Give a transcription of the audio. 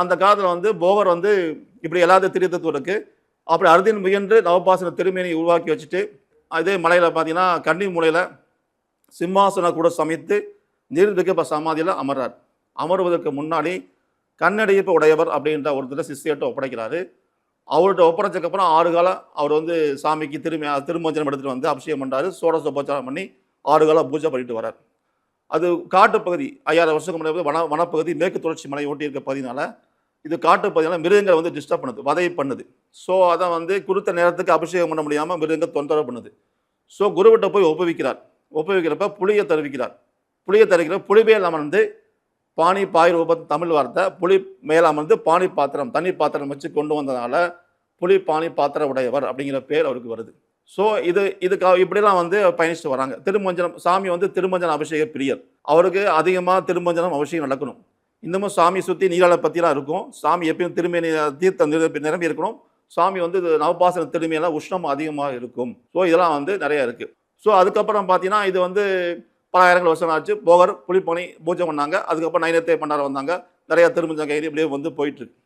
அந்த காலத்தில் வந்து போகர் வந்து இப்படி எல்லாத்தையும் திரித்தத்துவருக்கு அப்படி அறுதின் முயன்று நவபாசன திருமேனியை உருவாக்கி வச்சுட்டு அதே மலையில் பார்த்தீங்கன்னா கன்னி மூலையில் சிம்மாசனம் கூட சமைத்து நீர்விகப்ப சமாதியில் அமர்றார். அமர்வதற்கு முன்னாடி கண்ணடியப்ப உடையவர் அப்படின்ற ஒருத்தர் சிஷ்யர்கிட்ட ஒப்படைக்கிறாரு. அவர்கிட்ட ஒப்படைச்சக்கப்புறம் 6 காலம் அவர் வந்து சாமிக்கு திருமஞ்சனம் எடுத்துகிட்டு வந்து அபிஷேகம் பண்ணுறாரு. சோடசோபச்சாரம் பண்ணி 6 காலம் பூஜை பண்ணிட்டு வர்றார். அது காட்டுப்பகுதி 5000 வருஷத்துக்கு முன்னாடி வனப்பகுதி மேற்கு தொடர்ச்சி மலை ஒட்டி இருக்க பகுதினால இது காட்டுப்பகுதியால் மிருகங்களை வந்து டிஸ்டர்ப் பண்ணுது, வதை பண்ணுது. ஸோ அதை வந்து குறித்த நேரத்துக்கு அபிஷேகம் பண்ண முடியாமல் மிருகங்கள் தொந்தரவு பண்ணுது. ஸோ குருவிட்ட போய் ஒப்புவிக்கிறார். ஒப்புவிக்கிறப்ப புளியை தருவிக்கிறார். புளியை தருவிக்கிற புலிமேல் அமர்ந்து பாணி பாய் ரூபம் தமிழ் வார்த்தை புலி மேல் அமர்ந்து பாணி பாத்திரம் தண்ணி பாத்திரம் வச்சு கொண்டு வந்ததுனால புலி பாணி பாத்திர உடையவர் அப்படிங்கிற பேர் அவருக்கு வருது. ஸோ இதுக்காக இப்படிலாம் வந்து பயணிச்சுட்டு வராங்க. திருமஞ்சனம் சாமி வந்து திருமஞ்சன அபிஷேக பிரியர். அவருக்கு அதிகமாக திருமஞ்சனம் அவசியம் நடக்கணும். இன்னமும் சாமி சுற்றி நீராள பற்றிலாம் இருக்கும். சாமி எப்பயும் திருமேனி தீர்த்தம் நிரம்பி இருக்கணும். சாமி வந்து நவபாசன திருமையெல்லாம் உஷ்ணம் அதிகமாக இருக்கும். ஸோ இதெல்லாம் வந்து நிறைய இருக்குது. ஸோ அதுக்கப்புறம் பார்த்தீங்கன்னா இது வந்து பல ஆயிரங்கள் வருஷம் ஆச்சு. போகர் புலிப்பணி பூஜை பண்ணாங்க. அதுக்கப்புறம் நைனத்தே பண்ணார வந்தாங்க. நிறையா திருமஞ்சன கைதி இப்படியே வந்து போயிட்டுருக்கு.